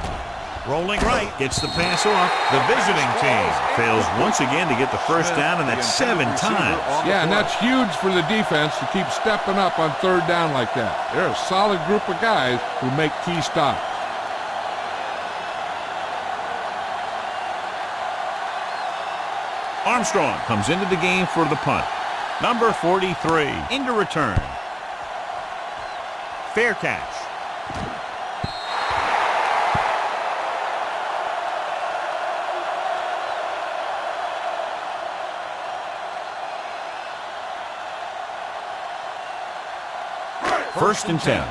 Rolling right, gets the pass off. The visiting team fails once again to get the first down, and that's 7 times. Yeah, and that's huge for the defense to keep stepping up on 3rd down like that. They're a solid group of guys who make key stops. Armstrong comes into the game for the punt. Number 43 into return. Fair catch. First and 10.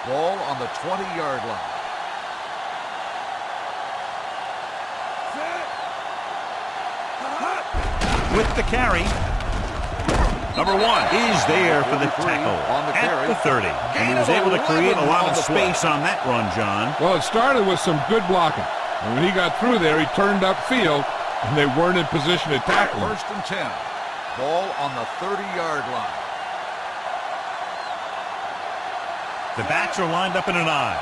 Ball on the 20-yard line. With the carry. Number 1 is there for the tackle at the 30. And he was able to create a lot of space on that run, John. Well, it started with some good blocking. And when he got through there, he turned upfield, and they weren't in position to tackle him. First and 10. Ball on the 30-yard line. The backs are lined up in an I.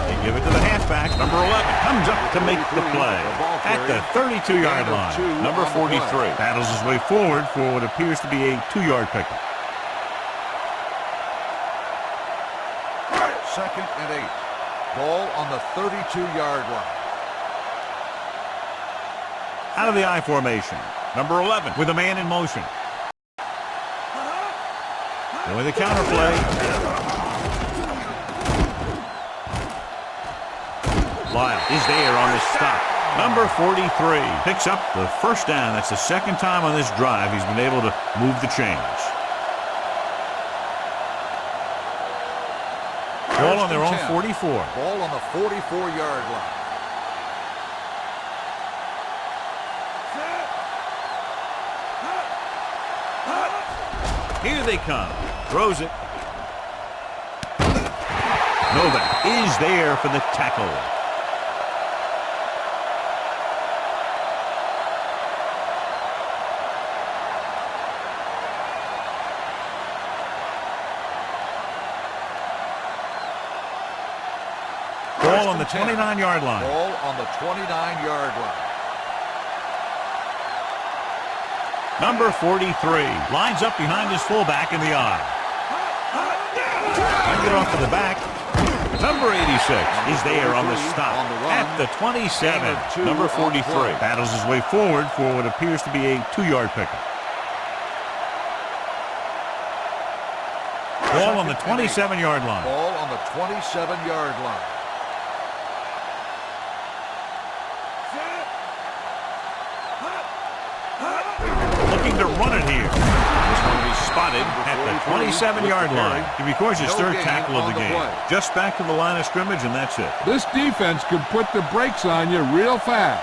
They give it to the half. halfback, number 11, comes up to make the play at the 32-yard line. Number 43 battles his way forward for what appears to be a 2-yard pickup. Second and 8. Ball on the 32-yard line. Out of the I formation, number 11 with a man in motion. Going the counter play. Lyle is there on the stop. Number 43 picks up the first down. That's the second time on this drive he's been able to move the chains. Ball on their own 44. Ball on the 44-yard line. Here they come. Throws it. Novak is there for the tackle. Ball on the 29-yard line. Ball on the 29-yard line. Number 43 lines up behind his fullback in the I. Bring it off to the back. Number 86 is there on the stop at the 27. Number 43 battles his way forward for what appears to be a 2-yard pickup. Ball on the 27-yard line. Ball on the 27-yard line. Looking to run it here. This one will be spotted at the 27-yard line. He records his third tackle of the game. Just back to the line of scrimmage, and that's it. This defense could put the brakes on you real fast.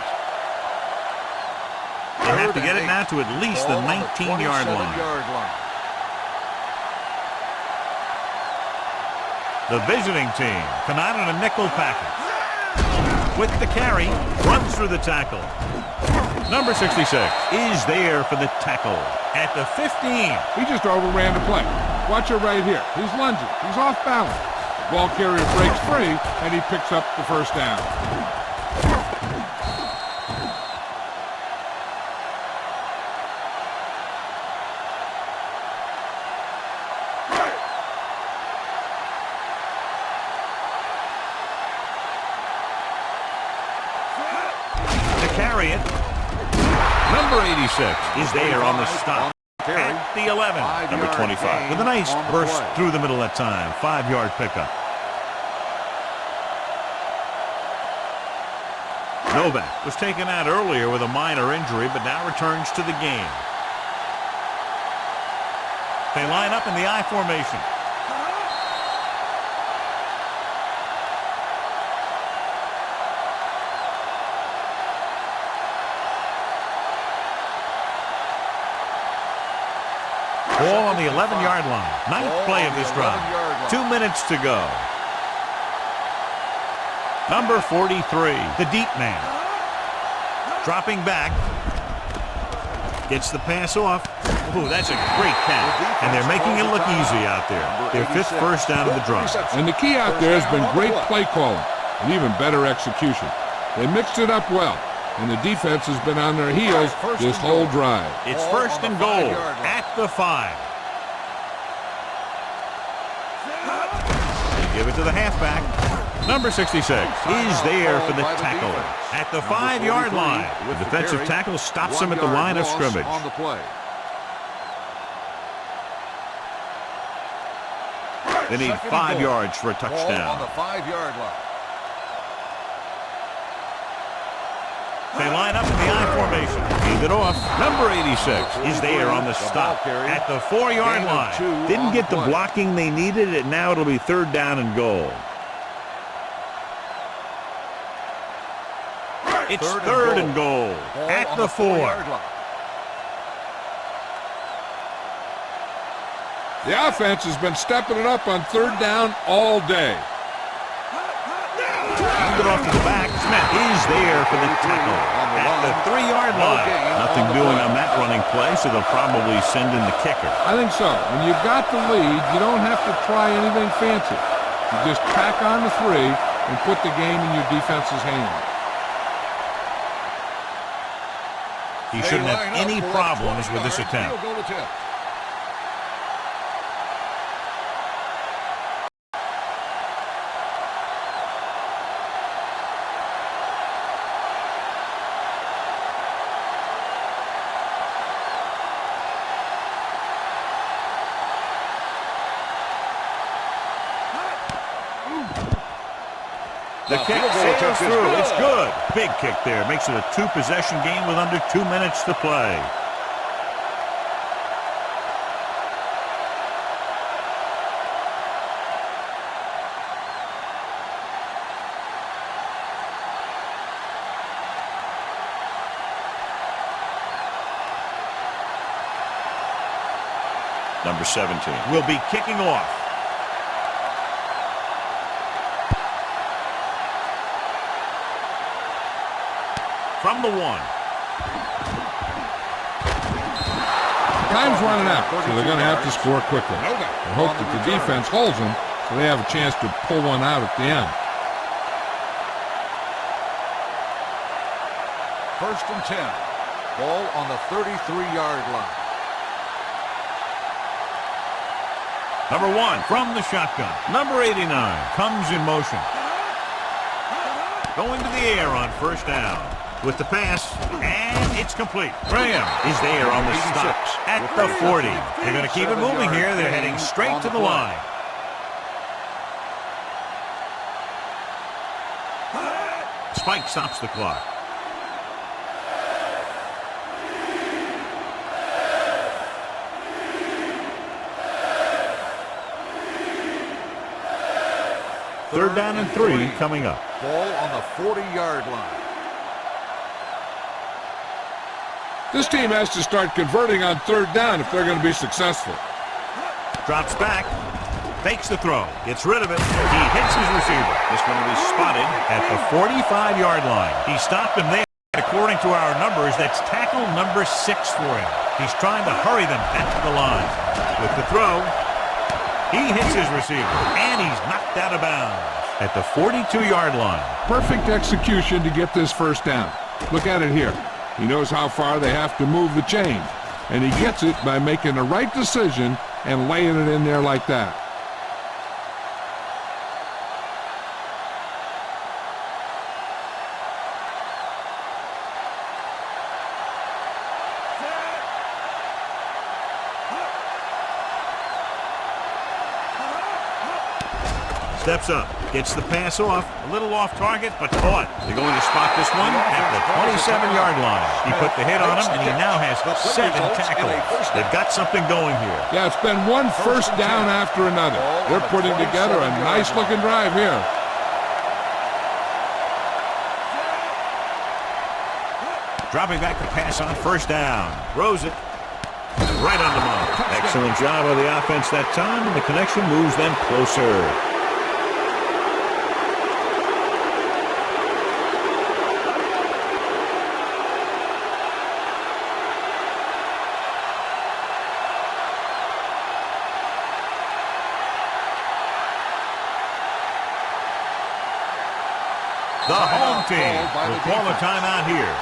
They have to get it now to at least the 19-yard line. The visiting team come out in a nickel package. With the carry, runs through the tackle. Number 66 is there for the tackle at the 15. He just overran the play. Watch it right here. He's lunging. He's off balance. The ball carrier breaks free, and he picks up the first down. To carry it. Number 86 is there on the stop at the 11. Number 25 with a nice burst through the middle that time. 5-yard pickup. Novak was taken out earlier with a minor injury, but now returns to the game. They line up in the I formation. Ball on the 11-yard line. Ninth play of this drive. 2 minutes to go. Number 43, the deep man. Dropping back. Gets the pass off. Ooh, that's a great catch. And they're making it look easy out there. Their 5th first down of the drive. And the key out there has been great play calling and even better execution. They mixed it up well, and the defense has been on their heels this whole drive. It's first and goal at the 5. They give it to the halfback. Number 66 is there for the tackle at the 5-yard line. The defensive tackle stops him at the line of scrimmage. On the play. They need 5 yards for a touchdown. Ball on the 5-yard line. They line up in the I formation. Hand it off. Number 86 is there on the stop at the 4-yard line. Didn't get the blocking they needed, and now it'll be 3rd down and goal. It's 3rd and goal at the 4. The offense has been stepping it up on 3rd down all day. Hand it off to the back. Smith is there for the tackle at the 3-yard line. Nothing doing on that running play, so they'll probably send in the kicker. I think so. When you've got the lead, you don't have to try anything fancy. You just tack on the 3 and put the game in your defense's hands. He shouldn't have any problems with this attempt. Field goal attempt. The kick sails through. It's good. Big kick there. Makes it a two-possession game with under 2 minutes to play. Number 17 will be kicking off. From the 1. Time's running out, so they're going to have to score quickly. They hope that the defense holds them so they have a chance to pull one out at the end. First and 10. Ball on the 33-yard line. Number 1 from the shotgun. Number 89 comes in motion. Going to the air on first down. With the pass, and it's complete. Graham is there on the stop at the 40. They're going to keep it moving here. They're heading straight to the line. Spike stops the clock. Third down and 3 coming up. Ball on the 40-yard line. This team has to start converting on third down if they're going to be successful. Drops back. Fakes the throw. Gets rid of it. He hits his receiver. This one will be spotted at the 45-yard line. He stopped him there. According to our numbers, that's tackle number 6 for him. He's trying to hurry them back to the line. With the throw, he hits his receiver, and he's knocked out of bounds at the 42-yard line. Perfect execution to get this first down. Look at it here. He knows how far they have to move the chain, and he gets it by making the right decision and laying it in there like that. Steps up, gets the pass off, a little off target, but caught. They're going to spot this one at the 27-yard line. He put the hit on him, and he now has 7 tackles. They've got something going here. Yeah, it's been one first down after another. They're putting together a nice-looking drive here. Dropping back the pass on first down. Throws it right on the mark. Excellent job of the offense that time, and the connection moves them closer. The home team will call a timeout here.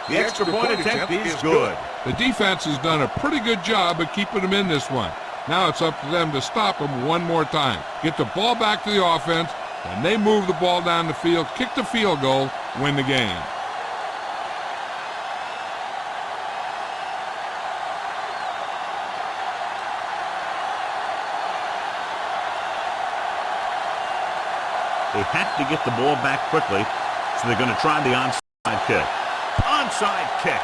The extra point attempt is good. The defense has done a pretty good job of keeping them in this one. Now it's up to them to stop them one more time. Get the ball back to the offense, and they move the ball down the field, kick the field goal, win the game. They have to get the ball back quickly, so they're going to try the onside kick. Onside kick.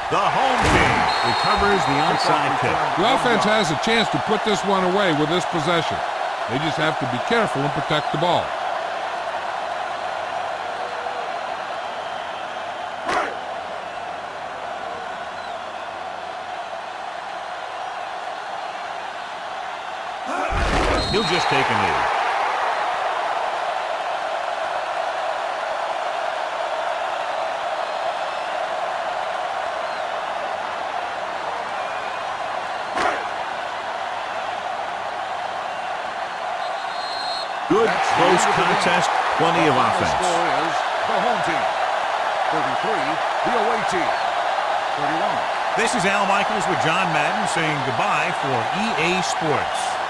The home team recovers the onside kick. The offense has a chance to put this one away with this possession. They just have to be careful and protect the ball. He'll just take a knee. Good, close contest, plenty of offense. The score is the home team 33, the away team 31. This is Al Michaels with John Madden saying goodbye for EA Sports.